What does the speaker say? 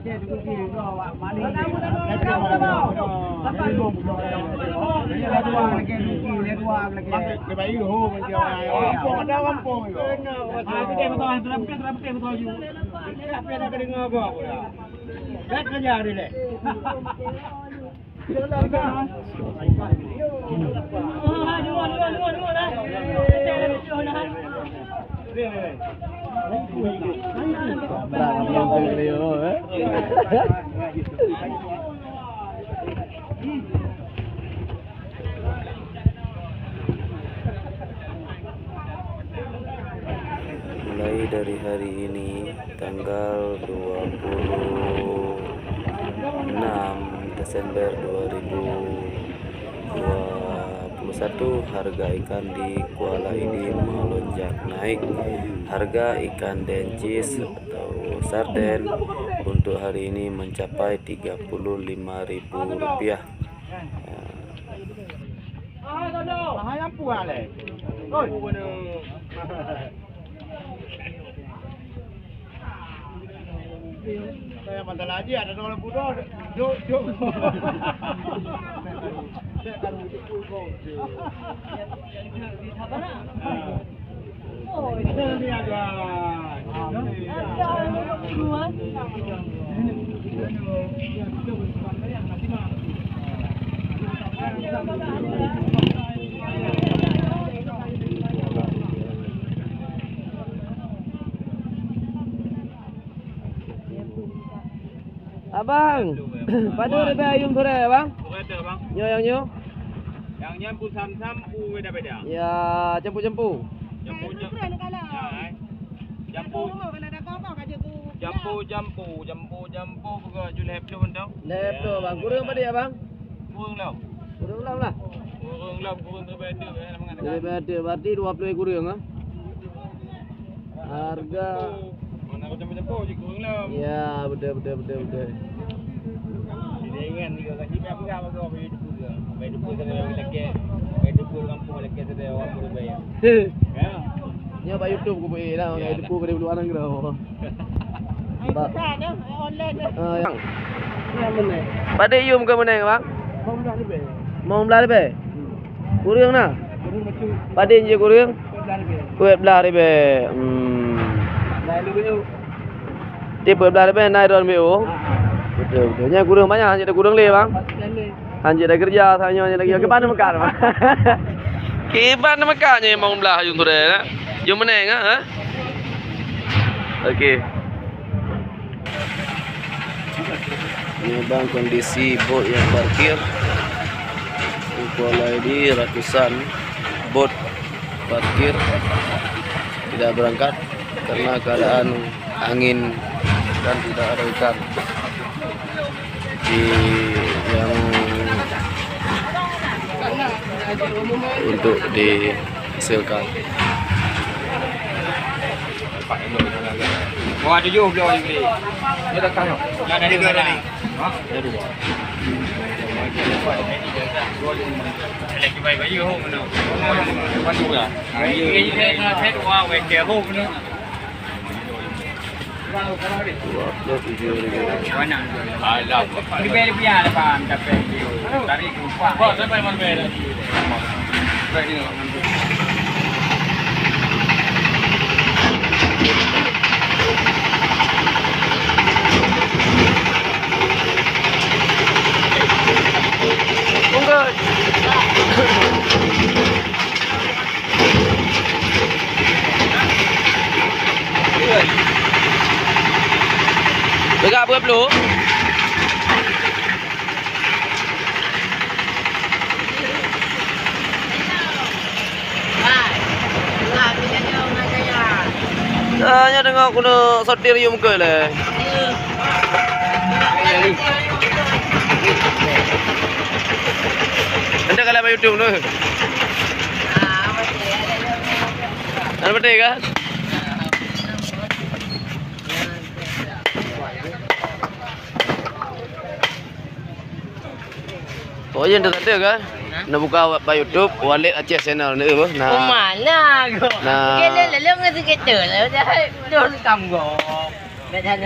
Mulai dari hari ini tanggal 26 Desember 2021 harga ikan di Kuala ini melonjak naik. Harga ikan dencis atau sarden untuk hari ini mencapai Rp35.000. Saya mandal lagi ada orang bodoh. Jom. Saya akan pukul. Oh, ini ada. Abang, pada ada ayam sore bang? Ada bang. Nyo. Yang nyampu sam-sampu beda-beda. Ya, cempu. Jampu. Buka julep tu bang. Lep tu bang, kurang pada ya bang? Kurang lah. Kurang lah. Kurang berbeda. Berbeda, berarti 20 kurang ah. Harga. Mana aku jampu je kurang lah. Ya, betul. Dia ingat ni kalau kita apa apa kau bagi duku ke. Bagi duku sana lagi. Bagi duku kampung lagi sana orang boleh bayar. Ya. Nya ba YouTube ko boleh lah, ngai depu ke dulu orang kira. Online. Yang. Mana? Pada yum ke mana bang? Mau belah lebih. Kurang nah. Pada je kurang. Belah lebih. Tipe belah lebih naik don bio. Betul. Nya kurang banyak, hanya ada kurang le bang. Hanya ada kerja, hanya lagi ke mana makan bang. Ke mana makannya mau belah yung tu dah. Yung mana ha? Okey. Ini bang kondisi bot yang parkir. Di Kuala ini ratusan bot parkir tidak berangkat karena keadaan angin dan tidak ada ikan yang untuk dihasilkan. Oh ada juga beliau ni. Dia dah kaya. Ya dari mana ni? Ha? Dari luar. Lagi baik baju ho mana? Baju lah. Ini saya saya dua wek dia ho mana? Upload video lagi. Mana? Alah. Di beli biar apa? Tapi dari kuah. Kau sampai mana beli? Baik ni. Dekat apa perlu? Hanya dengar aku nak sortir you muka lah. Anda kalau main YouTube tu. Ada betul ke? Oh iya dah ada kan? Nak buka YouTube Wallet Aceh channel ni apa? Nah. Oh mana kau? Nah. Kena lalu ngadu kereta lah. Dah don kam go.